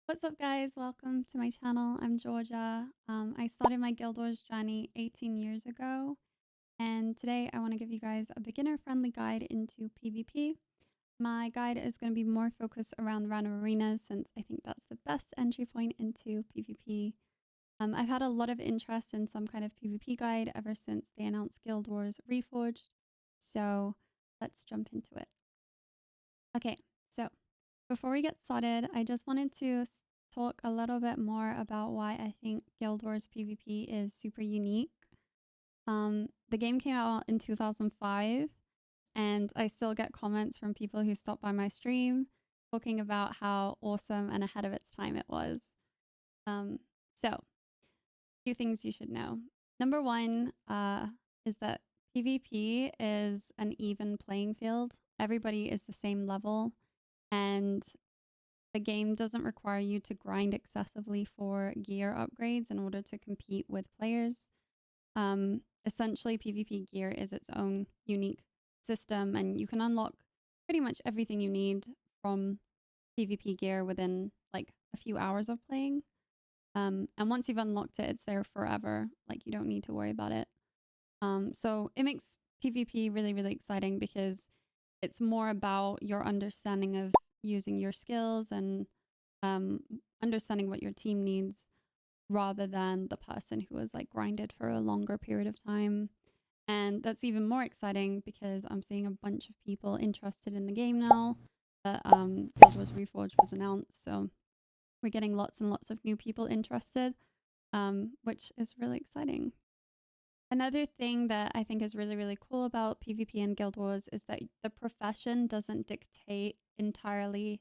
What's up, guys? Welcome to my channel. I'm Georgia. I started my Guild Wars journey 18 years ago, and today I want to give you guys a beginner-friendly guide into PvP. My guide is going to be more focused around random arenas since I think that's the best entry point into PvP. I've had a lot of interest in some kind of PvP guide ever since they announced Guild Wars Reforged, so let's jump into it. Okay, so before we get started, I just wanted to talk a little bit more about why I think Guild Wars PvP is super unique. The game came out in 2005, and I still get comments from people who stop by my stream talking about how awesome and ahead of its time it was. So, a few things you should know. Number one is that PvP is an even playing field. Everybody is the same level, and the game doesn't require you to grind excessively for gear upgrades in order to compete with players. Essentially, PvP gear is its own unique system, and you can unlock pretty much everything you need from PvP gear within like a few hours of playing. And once you've unlocked it, it's there forever. Like, you don't need to worry about it. So it makes PvP really, really exciting because it's more about your understanding of using your skills and understanding what your team needs rather than the person who has like grinded for a longer period of time. And that's even more exciting because I'm seeing a bunch of people interested in the game now that Guild Wars Reforged was announced. So we're getting lots and lots of new people interested, which is really exciting. Another thing that I think is really, really cool about PvP and Guild Wars is that the profession doesn't dictate entirely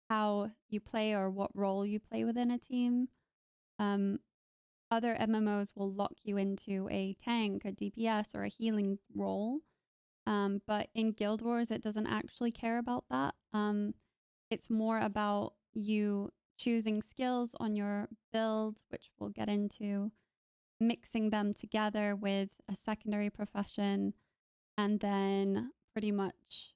how you play or what role you play within a team. Other MMOs will lock you into a tank, a DPS, or a healing role. But in Guild Wars, it doesn't actually care about that. It's more about you choosing skills on your build, which we'll get into, mixing them together with a secondary profession, and then pretty much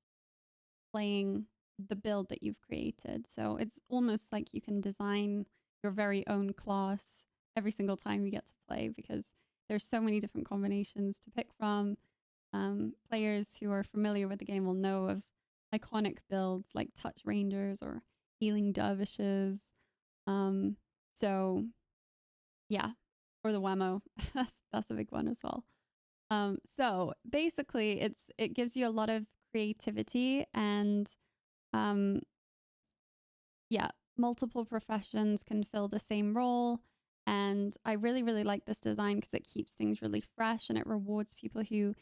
playing the build that you've created. So it's almost like you can design your very own class every single time you get to play because there's so many different combinations to pick from. Players who are familiar with the game will know of iconic builds like Touch Rangers or Healing Dervishes. So yeah, or the Wemo. that's a big one as well. So basically it gives you a lot of creativity and yeah, multiple professions can fill the same role. And I really, really like this design because it keeps things really fresh and it rewards people who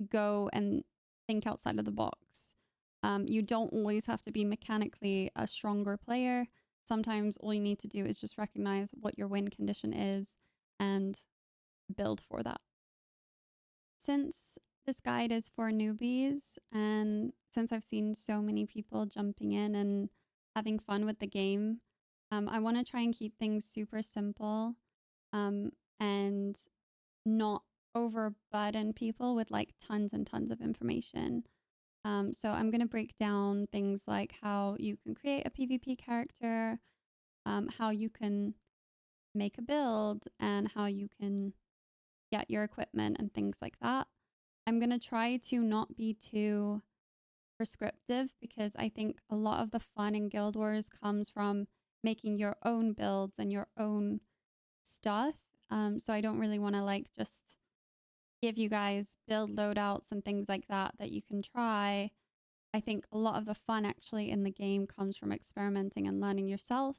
go and think outside of the box. You don't always have to be mechanically a stronger player. Sometimes all you need to do is just recognize what your win condition is and build for that. Since this guide is for newbies, and since I've seen so many people jumping in and having fun with the game, I want to try and keep things super simple and not overburden people with like tons and tons of information. So I'm going to break down things like how you can create a PvP character, how you can make a build, and how you can get your equipment and things like that. I'm going to try to not be too prescriptive because I think a lot of the fun in Guild Wars comes from making your own builds and your own stuff. So I don't really want to like just give you guys build loadouts and things like that you can try. I think a lot of the fun actually in the game comes from experimenting and learning yourself.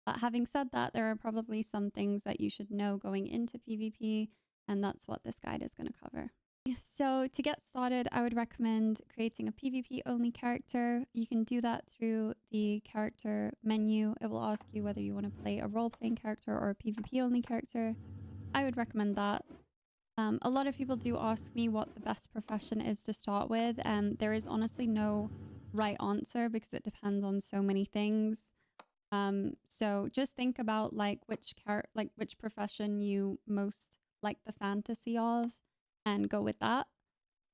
But having said that, there are probably some things that you should know going into PvP, and that's what this guide is going to cover. So to get started, I would recommend creating a PvP only character. You can do that through the character menu. It will ask you whether you want to play a role-playing character or a PvP only character. I would recommend that. A lot of people do ask me what the best profession is to start with, and there is honestly no right answer because it depends on so many things. So just think about like which profession you most like the fantasy of and go with that.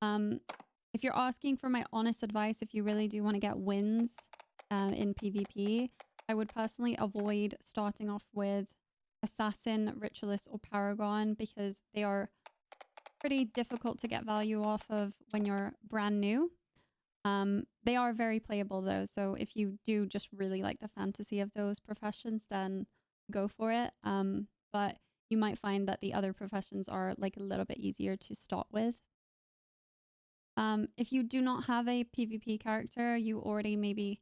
If you're asking for my honest advice, if you really do want to get wins in PvP, I would personally avoid starting off with Assassin, Ritualist, or Paragon because they are pretty difficult to get value off of when you're brand new. They are very playable though, so if you do just really like the fantasy of those professions, then go for it. But you might find that the other professions are like a little bit easier to start with. If you do not have a PvP character, you already maybe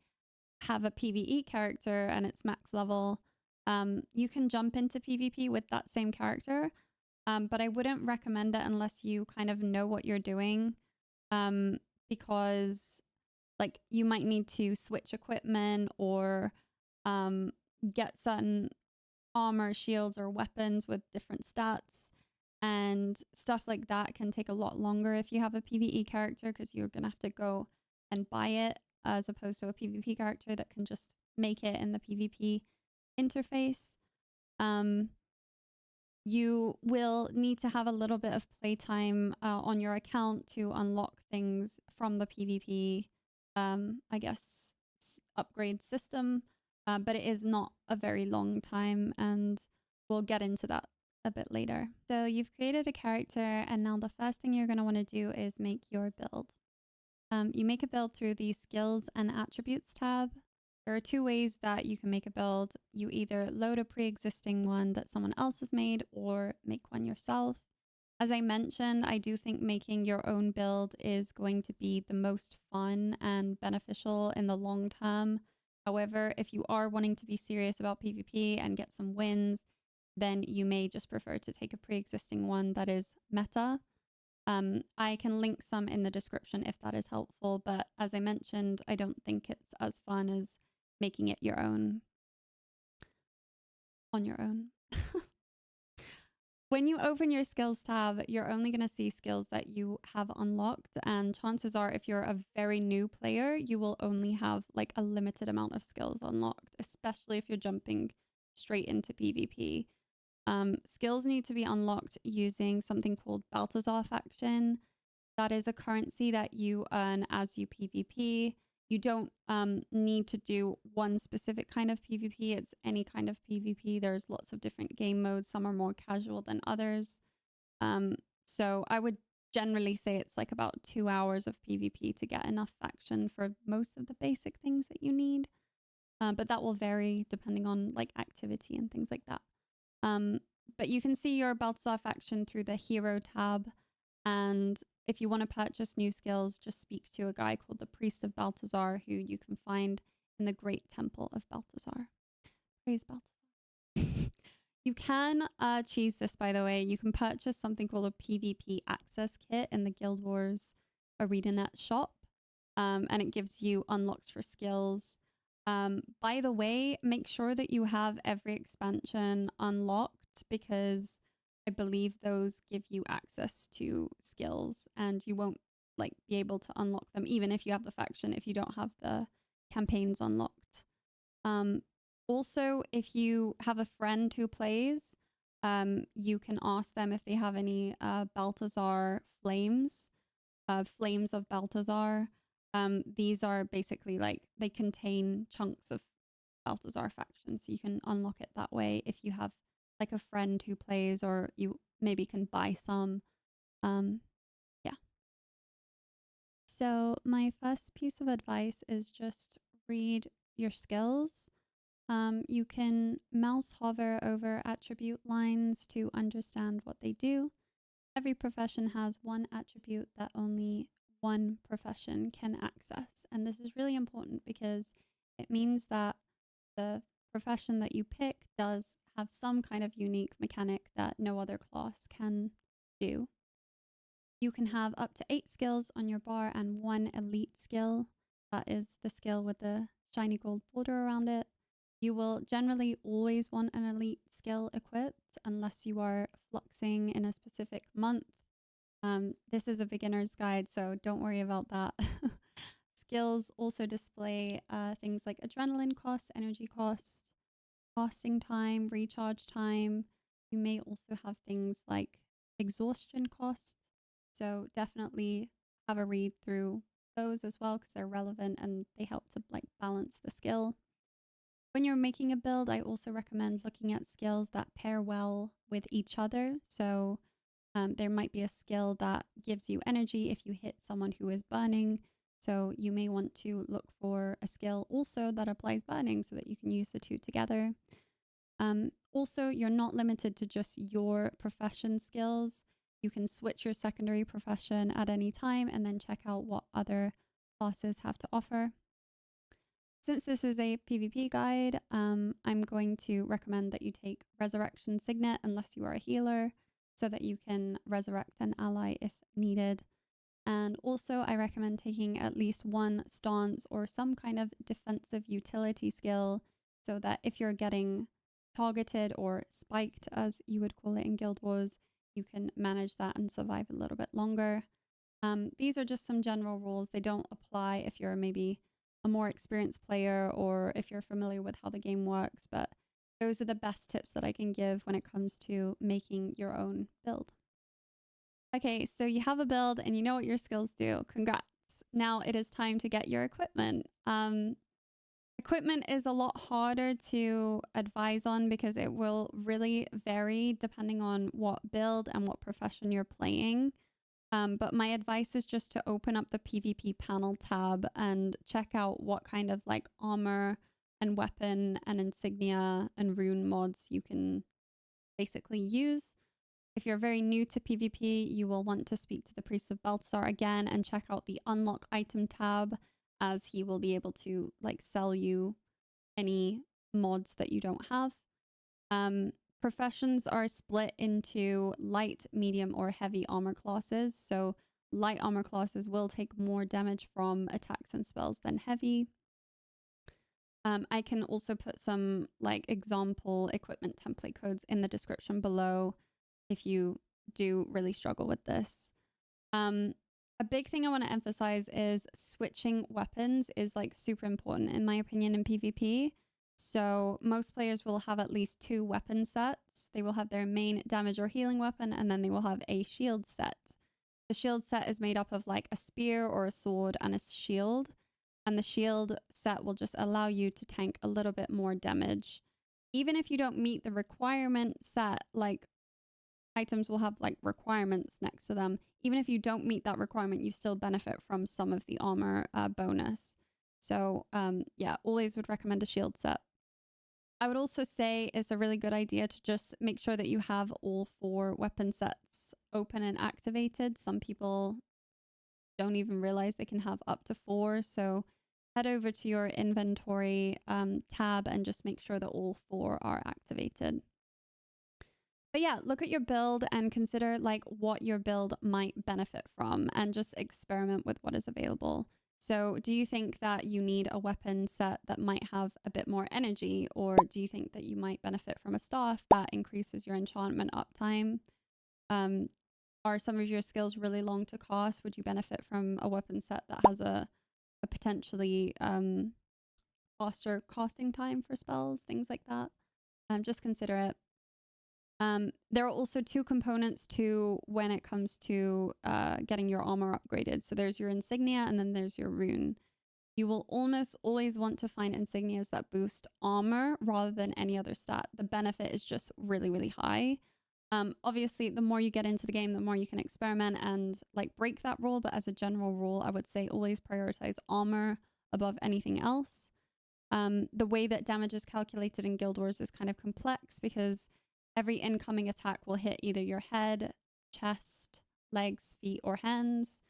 have a PvE character and it's max level, you can jump into PvP with that same character. But I wouldn't recommend it unless you kind of know what you're doing. Because like you might need to switch equipment or get certain armor, shields, or weapons with different stats. And stuff like that can take a lot longer if you have a PvE character because you're going to have to go and buy it as opposed to a PvP character that can just make it in the PvP interface. You will need to have a little bit of playtime on your account to unlock things from the PvP, I guess, upgrade system. But it is not a very long time, and we'll get into that a bit later. So you've created a character, and now the first thing you're going to want to do is make your build. You make a build through the Skills and Attributes tab. There are two ways that you can make a build. You either load a pre-existing one that someone else has made or make one yourself. As I mentioned, I do think making your own build is going to be the most fun and beneficial in the long term. However, if you are wanting to be serious about PvP and get some wins, then you may just prefer to take a pre-existing one that is meta. I can link some in the description if that is helpful, but as I mentioned, I don't think it's as fun as making it your own on your own. When you open your skills tab, you're only going to see skills that you have unlocked, and chances are if you're a very new player, you will only have like a limited amount of skills unlocked, especially if you're jumping straight into PvP. Skills need to be unlocked using something called Balthazar faction. That is a currency that you earn as you PvP. You don't need to do one specific kind of PvP. It's any kind of PvP. There's lots of different game modes. Some are more casual than others. So I would generally say it's like about 2 hours of PvP to get enough faction for most of the basic things that you need. But that will vary depending on like activity and things like that. But you can see your Balthazar faction through the Hero tab. And if you want to purchase new skills, just speak to a guy called the Priest of Balthazar, who you can find in the Great Temple of Balthazar. Praise Balthazar. You can cheese this, by the way. You can purchase something called a PvP access kit in the Guild Wars ArenaNet shop. And it gives you unlocks for skills. By the way, make sure that you have every expansion unlocked because I believe those give you access to skills and you won't like be able to unlock them even if you have the faction if you don't have the campaigns unlocked. Also, if you have a friend who plays, you can ask them if they have any Balthazar flames, flames of Balthazar. These are basically like they contain chunks of Balthazar faction, so you can unlock it that way if you have like a friend who plays, or you maybe can buy some. Yeah. So my first piece of advice is just read your skills. You can mouse hover over attribute lines to understand what they do. Every profession has one attribute that only one profession can access. And this is really important because it means that the profession that you pick does have some kind of unique mechanic that no other class can do. You can have up to 8 skills on your bar and 1 elite skill. That is the skill with the shiny gold border around it. You will generally always want an elite skill equipped unless you are fluxing in a specific month. This is a beginner's guide, so don't worry about that. Skills also display things like adrenaline cost, energy cost, fasting time, recharge time. You may also have things like exhaustion cost. So definitely have a read through those as well because they're relevant and they help to like balance the skill. When you're making a build, I also recommend looking at skills that pair well with each other. So there might be a skill that gives you energy if you hit someone who is burning. So you may want to look for a skill also that applies burning so that you can use the two together. Also, you're not limited to just your profession skills. You can switch your secondary profession at any time and then check out what other classes have to offer. Since this is a PvP guide, I'm going to recommend that you take Resurrection Signet unless you are a healer, so that you can resurrect an ally if needed. And also, I recommend taking at least one stance or some kind of defensive utility skill, so that if you're getting targeted or spiked, as you would call it in Guild Wars, you can manage that and survive a little bit longer. These are just some general rules. They don't apply if you're maybe a more experienced player or if you're familiar with how the game works, but those are the best tips that I can give when it comes to making your own build. Okay, so you have a build and you know what your skills do. Congrats. Now it is time to get your equipment. Equipment is a lot harder to advise on because it will really vary depending on what build and what profession you're playing. But my advice is just to open up the PvP panel tab and check out what kind of like armor and weapon and insignia and rune mods you can basically use. If you're very new to PvP, you will want to speak to the Priest of Balthazar again and check out the unlock item tab, as he will be able to like sell you any mods that you don't have. Professions are split into light, medium, or heavy armor classes. So light armor classes will take more damage from attacks and spells than heavy. I can also put some like example equipment template codes in the description below if you do really struggle with this. A big thing I want to emphasize is switching weapons is like super important in my opinion in PvP. So most players will have at least 2 weapon sets. They will have their main damage or healing weapon, and then they will have a shield set. The shield set is made up of like a spear or a sword and a shield. And the shield set will just allow you to tank a little bit more damage. Even if you don't meet the requirement set, like items will have like requirements next to them. Even if you don't meet that requirement, you still benefit from some of the armor bonus. So yeah, always would recommend a shield set. I would also say it's a really good idea to just make sure that you have all 4 weapon sets open and activated. Some people don't even realize they can have up to 4. So head over to your inventory tab and just make sure that all 4 are activated. But yeah, look at your build and consider like what your build might benefit from and just experiment with what is available. So do you think that you need a weapon set that might have a bit more energy, or do you think that you might benefit from a staff that increases your enchantment uptime? Are some of your skills really long to cast? Would you benefit from a weapon set that has a potentially faster casting time for spells, things like that? Just consider it. There are also 2 components to when it comes to getting your armor upgraded. So there's your insignia and then there's your rune. You will almost always want to find insignias that boost armor rather than any other stat. The benefit is just really, really high. Obviously, the more you get into the game, the more you can experiment and like break that rule. But as a general rule, I would say always prioritize armor above anything else. The way that damage is calculated in Guild Wars is kind of complex because every incoming attack will hit either your head, chest, legs, feet, or hands.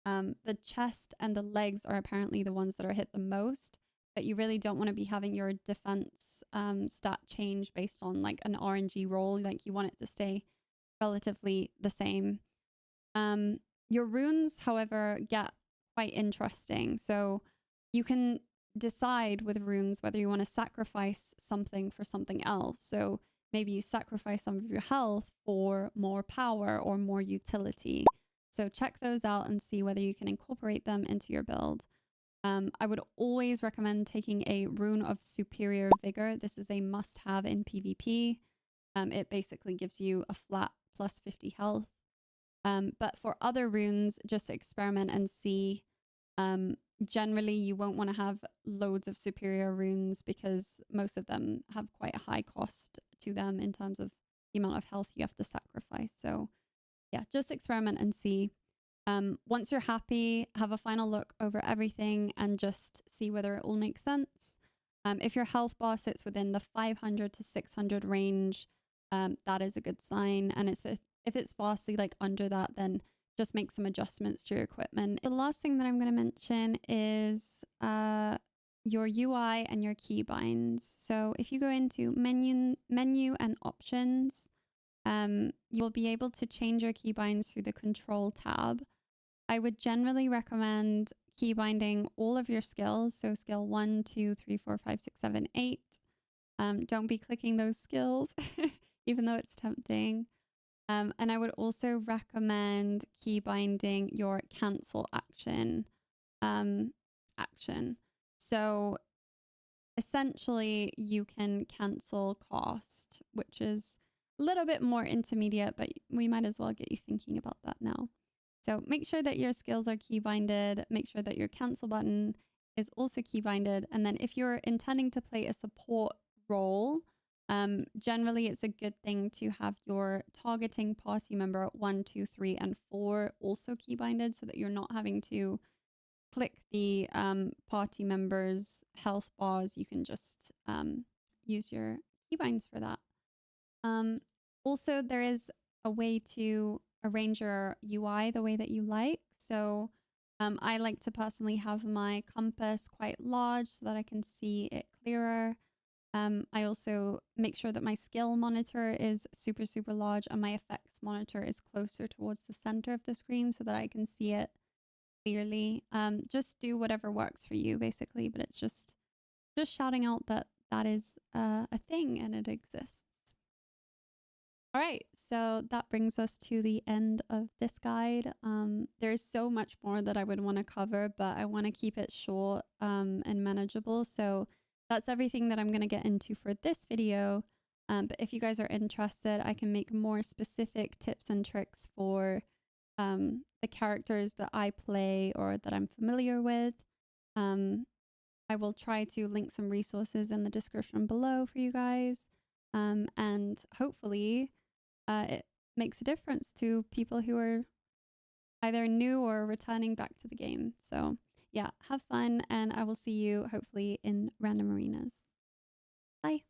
The chest and the legs are apparently the ones that are hit the most, but you really don't want to be having your defense stat change based on like an RNG roll. Like you want it to stay relatively the same. Your runes, however, get quite interesting. So you can decide with runes whether you want to sacrifice something for something else. So maybe you sacrifice some of your health for more power or more utility. So check those out and see whether you can incorporate them into your build. I would always recommend taking a Rune of Superior Vigor. This is a must-have in PvP. It basically gives you a flat plus 50 health. But for other runes, just experiment and see Generally, you won't want to have loads of superior runes because most of them have quite a high cost to them in terms of the amount of health you have to sacrifice. So yeah, just experiment and see. Once you're happy, have a final look over everything and just see whether it all makes sense. If your health bar sits within the 500 to 600 range, that is a good sign. And if it's vastly like under that, then just make some adjustments to your equipment. The last thing that I'm going to mention is your UI and your keybinds. So if you go into menu and options, you'll be able to change your keybinds through the control tab. I would generally recommend keybinding all of your skills. So skill 1, 2, 3, 4, 5, 6, 7, 8. Don't be clicking those skills, even though it's tempting. And I would also recommend keybinding your cancel action. So essentially, you can cancel cost, which is a little bit more intermediate, but we might as well get you thinking about that now. So make sure that your skills are keybinded. Make sure that your cancel button is also keybinded. And then if you're intending to play a support role, generally it's a good thing to have your targeting party member at 1, 2, 3, and 4 also keybinded so that you're not having to click the party members' health bars. You can just use your keybinds for that. Also, there is a way to arrange your UI the way that you like. So I like to personally have my compass quite large so that I can see it clearer. I also make sure that my skill monitor is super, super large and my effects monitor is closer towards the center of the screen so that I can see it clearly. Just do whatever works for you, basically, but it's just shouting out that that is a thing and it exists. All right, so that brings us to the end of this guide. There's so much more that I would want to cover, but I want to keep it short and manageable. So that's everything that I'm going to get into for this video. But if you guys are interested, I can make more specific tips and tricks for the characters that I play or that I'm familiar with. I will try to link some resources in the description below for you guys. And hopefully it makes a difference to people who are either new or returning back to the game. So yeah, have fun, and I will see you hopefully in random arenas. Bye.